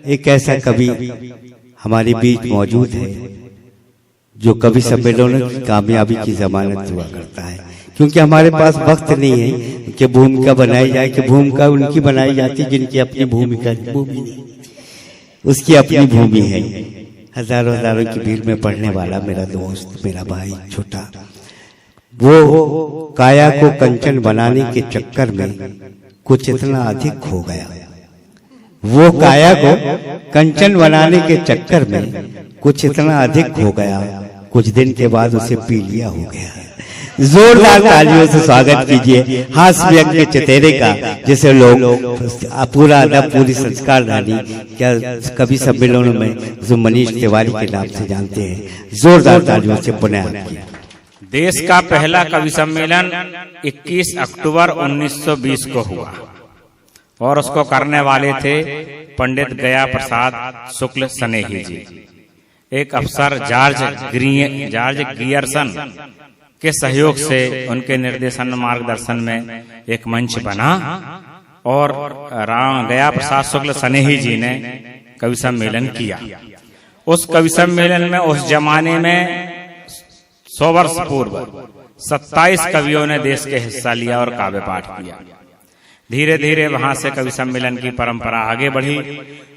एक ऐसा कवि हमारे बीच मौजूद है जो कवि सम्मेलनों की कामयाबी की जमानत हुआ करता है, क्योंकि हमारे पास वक्त नहीं है कि भूमिका बनाई जाए, कि भूमिका उनकी बनाई जाती जिनकी अपनी भूमिका भूमि नहीं, उसकी अपनी भूमि है। हजारों हजारों की भीड़ में पढ़ने वाला मेरा दोस्त, मेरा भाई छोटा, वो काया को कंचन बनाने के चक्कर में कुछ इतना अधिक खो गया। वो काया को कंचन बनाने के चक्कर में कुछ इतना अधिक खो गया, कुछ दिन के बाद उसे पी लिया हो गया। जोरदार तालियों से स्वागत कीजिए हास्य व्यंग्य चतेरे का, जिसे लोग पूरा अदब, पूरी संस्कारधारी क्या कवि सम्मेलनों में जो मनीष तिवारी के नाम से जानते हैं। जोरदार तालियों से पुनः देश का पहला कवि सम्मेलन 21 अक्टूबर 1920 को हुआ और उसको करने वाले थे पंडित गया प्रसाद शुक्ल स्नेही जी। एक अफसर जॉर्ज गियर्सन के सहयोग से उनके निर्देशन मार्गदर्शन में एक मंच बना और गया प्रसाद शुक्ल स्नेही जी ने कवि सम्मेलन किया। उस कवि सम्मेलन में उस जमाने में 100 वर्ष पूर्व 27 कवियों ने देश के हिस्सा लिया और काव्य पाठ किया। धीरे धीरे वहां से कवि सम्मेलन की परंपरा आगे बढ़ी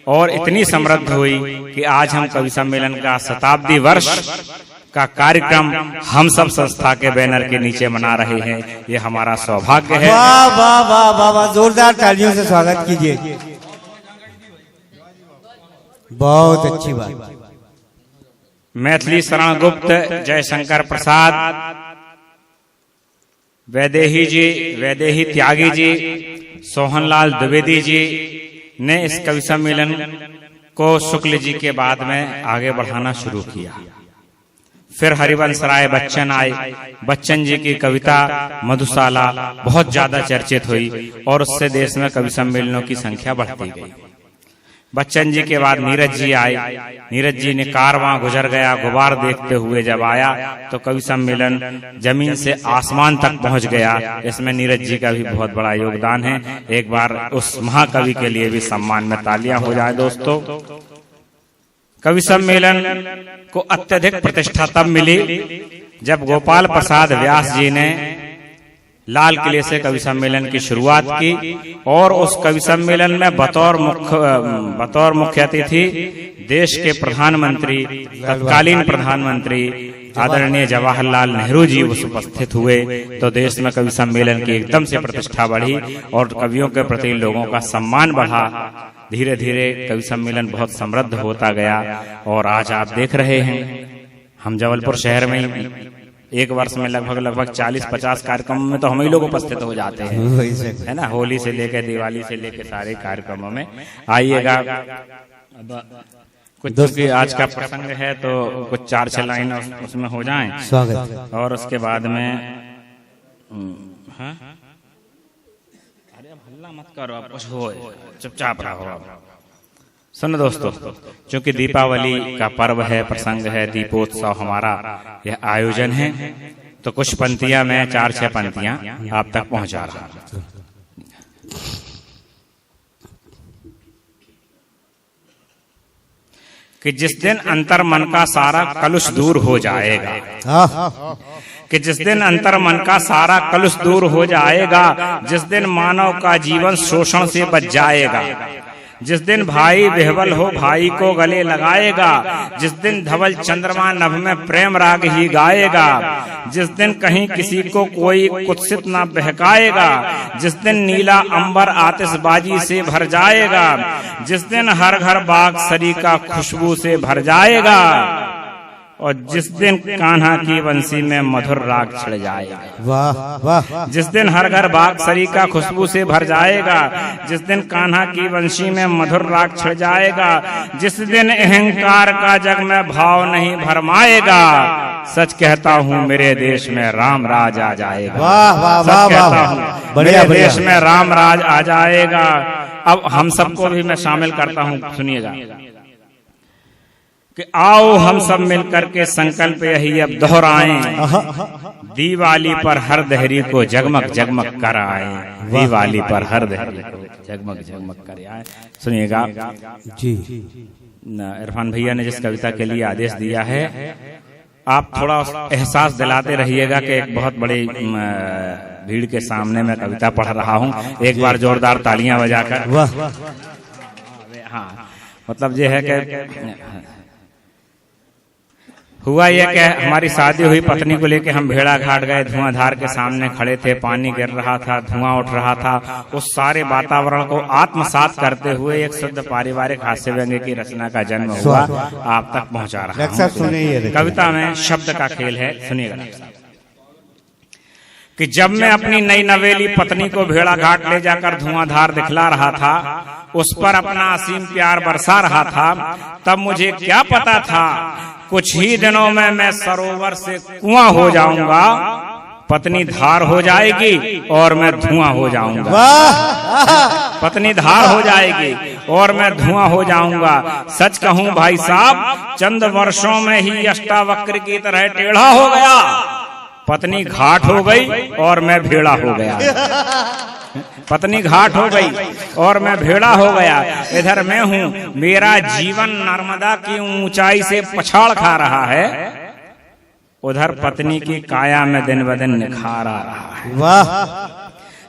और इतनी समृद्ध हुई कि आज हम कवि सम्मेलन का शताब्दी वर्ष का कार्यक्रम हम सब संस्था के बैनर के नीचे मना रहे हैं। ये हमारा सौभाग्य है। वाह वाह वाह वाह वाह, जोरदार तालियों से स्वागत कीजिए। बहुत अच्छी बात। मैथिली शरण गुप्त, जयशंकर प्रसाद, वैदेही जी, वैदेही त्यागी जी, सोहनलाल द्विवेदी जी ने इस कवि सम्मेलन को शुक्ल जी के बाद में आगे बढ़ाना शुरू किया। फिर हरिवंश राय बच्चन आए। बच्चन जी की कविता मधुशाला बहुत ज्यादा चर्चित हुई और उससे देश में कवि सम्मेलनों की संख्या बढ़ती गई। बच्चन जी के बाद नीरज जी आए। नीरज जी ने कारवां गुजर गया गुबार देखते हुए जब आया तो कवि सम्मेलन जमीन से आसमान तक पहुंच गया। इसमें नीरज जी का भी बहुत बड़ा योगदान है। एक बार उस महाकवि के लिए भी सम्मान में तालियां हो जाए दोस्तों। कवि सम्मेलन को अत्यधिक प्रतिष्ठा तब मिली जब गोपाल प्रसाद व्यास जी ने लाल किले से कवि सम्मेलन की शुरुआत की और उस कवि सम्मेलन में बतौर मुख्य अतिथि देश के प्रधानमंत्री, तत्कालीन प्रधानमंत्री आदरणीय जवाहरलाल नेहरू जी उपस्थित हुए तो देश में कवि सम्मेलन की एकदम से प्रतिष्ठा बढ़ी और कवियों के प्रति लोगों का सम्मान बढ़ा। धीरे धीरे कवि सम्मेलन बहुत समृद्ध होता गया और आज आप देख रहे हैं हम जबलपुर शहर में एक वर्ष में लगभग 40-50 कार्यक्रमों में तो हम ही लोग उपस्थित हो जाते हैं, है ना। होली से लेकर दिवाली से लेकर सारे कार्यक्रमों में आइएगा। कुछ क्योंकि आज का प्रसंग है तो कुछ 4-6 लाइन उसमें हो जाएं स्वागत और उसके बाद में अरे अब हल्ला मत करो, अब कुछ हो चुपचाप रहो। सुनो दोस्तों, क्योंकि दीपावली का पर्व है, प्रसंग है, दीपोत्सव हमारा यह आयोजन है तो कुछ पंक्तियां मैं 4-6 पंक्तियां आप तक पहुंचा रहा हूं। कि जिस दिन अंतर मन का सारा कलुष दूर हो जाएगा, कि जिस दिन अंतर मन का सारा कलुष दूर हो जाएगा, जिस दिन मानव का जीवन शोषण से बच जाएगा, जिस दिन भाई विह्वल हो भाई को गले लगाएगा, जिस दिन धवल चंद्रमा नभ में प्रेम राग ही गाएगा, जिस दिन कहीं किसी को कोई कुत्सित न बहकाएगा, जिस दिन नीला अंबर आतिशबाजी से भर जाएगा, जिस दिन हर घर बाग सरी का खुशबू से भर जाएगा और जिस दिन कान्हा की बंसी में मधुर राग छिड़ जाएगा। वाह वाह। जिस दिन हर घर बाग सरी का खुशबू से भर जाएगा, जिस दिन कान्हा की बंसी में मधुर राग छिड़ जाएगा, जिस दिन अहंकार का जग में भाव नहीं भरमाएगा, सच कहता हूँ मेरे देश में राम राज आ जाएगा। वाह वाह वाह वाह, मेरे देश में राम राज आ जाएगा। अब हम सबको भी मैं शामिल करता हूँ, सुनिएगा। कि आओ हम सब मिलकर के संकल्प यही अब दोहराएं, दिवाली पर हर दहरी को जगमग जगमग कर आए, दिवाली पर हर दहरी को जगमग जगमग कर आए। सुनिएगा जी। इरफान भैया ने जिस कविता के लिए आदेश दिया है, आप थोड़ा एहसास दिलाते रहिएगा कि एक बहुत बड़ी भीड़ के सामने मैं कविता पढ़ रहा हूँ। एक बार जोरदार तालियां बजाकर। वाह। हाँ, मतलब ये है कि हुआ यह कि हमारी शादी हुई, पत्नी को लेके हम भेड़ा घाट गए, धुआंधार के सामने खड़े थे, पानी गिर रहा था, धुआं उठ रहा था। उस सारे वातावरण को आत्मसात करते हुए एक शुद्ध पारिवारिक हास्य व्यंग्य की रचना का जन्म हुआ, आप तक पहुंचा रहा हूं। कविता में शब्द का खेल है, सुनिएगा कि जब मैं अपनी नई नवेली पत्नी को भेड़ा घाट ले जाकर धुआंधार दिखला रहा था, उस पर अपना असीम प्यार बरसा रहा था, तब मुझे क्या पता था कुछ ही दिनों में मैं सरोवर से कुआं हो जाऊंगा, पत्नी धार हो जाएगी और मैं धुआं हो जाऊंगा। पत्नी धार हो जाएगी और मैं धुआं हो जाऊंगा। सच कहूं भाई साहब, चंद वर्षों में ही अष्टावक्र की तरह टेढ़ा हो गया। पत्नी घाट हो गई और मैं भेड़ा हो गया। पत्नी घाट हो गई और मैं भेड़ा हो गया। इधर मैं हूँ, मेरा जीवन नर्मदा की ऊंचाई से पछाड़ खा रहा है, उधर पत्नी की काया में दिन ब दिन निखार आ रहा है। वाह।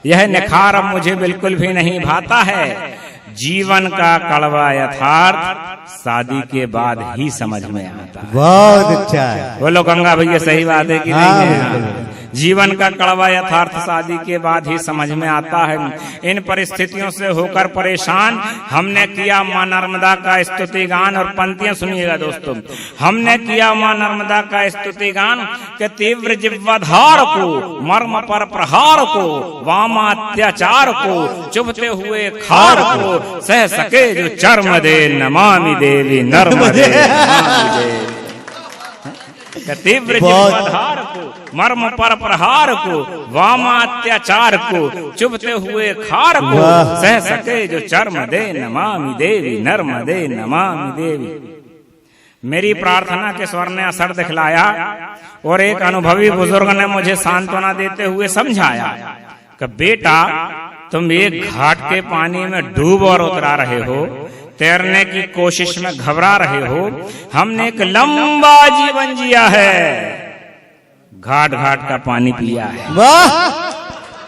यह निखार अब मुझे बिल्कुल भी नहीं भाता है। जीवन का कड़वा यथार्थ शादी के बाद ही समझ में आता है। बहुत अच्छा है। बोलो गंगा भैया, सही बात है कि नहीं है? जीवन का कड़वा यथार्थ शादी के बाद ही समझ में आता है। इन परिस्थितियों से होकर परेशान हमने किया मां नर्मदा का स्तुति गान। और पंक्तियां सुनिएगा दोस्तों, हमने किया मां नर्मदा का स्तुति गान के तीव्र जिह्वाधार को, मर्म पर प्रहार को, वामा अत्याचार को, चुभते हुए खार को सह सके जो चर्म दे, नमामि देवी नर्मदे नमामि देवी। तीव्र जिह्वाधार को, मर्म पर प्रहार को, वामा अत्याचार को, चुभते हुए खार को सह सके जो चर्म दे, नमामि देवी नर्मदे नमामि देवी। मेरी प्रार्थना के स्वर ने असर दिखलाया और एक अनुभवी बुजुर्ग ने मुझे सांत्वना देते हुए समझाया कि बेटा, तुम एक घाट के पानी में डूब और उतरा रहे हो, तैरने की कोशिश में घबरा रहे हो। हमने एक लंबा जीवन जिया है, घाट घाट का पानी पिया है। वाह,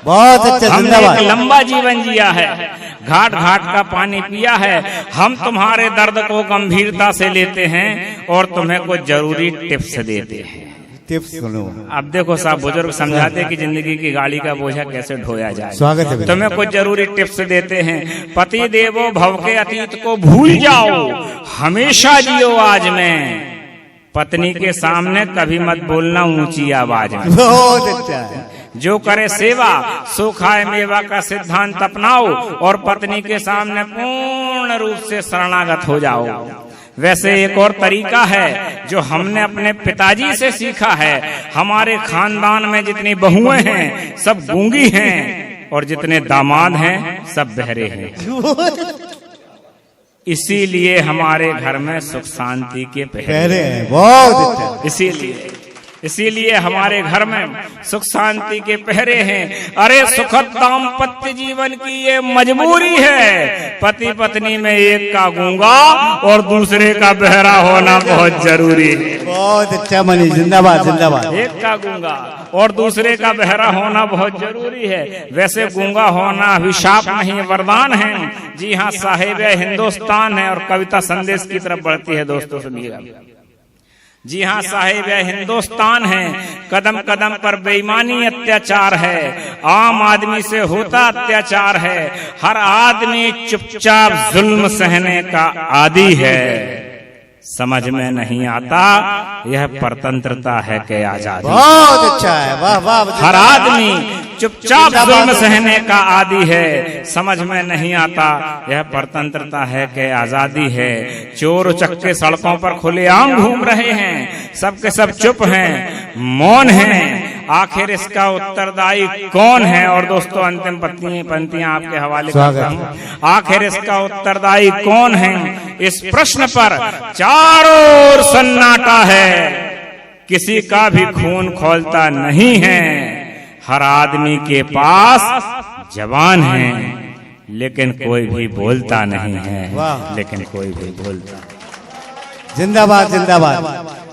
बहुत अच्छा। हमने एक लंबा जीवन जिया है, घाट घाट का पानी पिया है। हम तुम्हारे दर्द को गंभीरता से लेते हैं और तुम्हें कुछ जरूरी टिप्स देते हैं। टिप्स सुनो। अब देखो साहब, बुजुर्ग समझाते कि जिंदगी की गाड़ी का बोझा कैसे ढोया जाए। स्वागत है। तुम्हें कुछ जरूरी टिप्स देते हैं। पति देवो भव के अतीत को भूल जाओ, हमेशा जियो आज में। पत्नी के सामने कभी मत बोलना ऊंची आवाज में। बहुत अच्छा है। जो करे सेवा सो खाए मेवा का सिद्धांत अपनाओ और पत्नी के सामने पूर्ण रूप से शरणागत हो जाओ। वैसे एक और तरीका है जो हमने अपने पिताजी से सीखा है। हमारे खानदान में जितनी बहुएं हैं सब गूंगी हैं और जितने दामाद हैं सब बहरे हैं। इसीलिए हमारे घर में सुख शांति के पहरे हैं। बहुत अच्छा। इसीलिए हमारे घर में सुख शांति के पहरे हैं। अरे सुखद दाम्पत्य जीवन की ये मजबूरी है। पति पत्नी में एक का गूंगा और दूसरे का बहरा होना बहुत जरूरी है। बहुत अच्छा मनीष, जिंदाबाद जिंदाबाद। एक का गूंगा और दूसरे का बहरा होना बहुत जरूरी है। वैसे गूंगा होना अभिशाप नहीं, वरदान है। जी हाँ, साहिब हिंदुस्तान है। और कविता संदेश की तरफ बढ़ती है दोस्तों, सुनिएगा। जी हाँ, साहिब हिंदुस्तान है। कदम कदम पर बेईमानी अत्याचार है, आम आदमी से होता अत्याचार है। हर आदमी चुपचाप जुल्म सहने का आदी है। समझ में नहीं आता यह परतंत्रता है कि आजादी। बहुत अच्छा है, वाह वाह। हर आदमी चुपचाप जुल्म सहने का आदी है। समझ में नहीं आता यह परतंत्रता है कि आजादी है। चोर चक्के सड़कों पर खुलेआम घूम रहे हैं, सबके सब चुप हैं, मौन हैं। आखिर इसका उत्तरदायी कौन है? और दोस्तों, अंतिम पंक्तियां आपके हवाले करता हूं। आखिर इसका उत्तरदायी कौन है इस प्रश्न पर चारों ओर सन्नाटा है। किसी का भी खून खौलता नहीं है। हर आदमी के पास जबान है, लेकिन कोई भी बोलता नहीं है। लेकिन कोई भी बोलता। जिंदाबाद जिंदाबाद।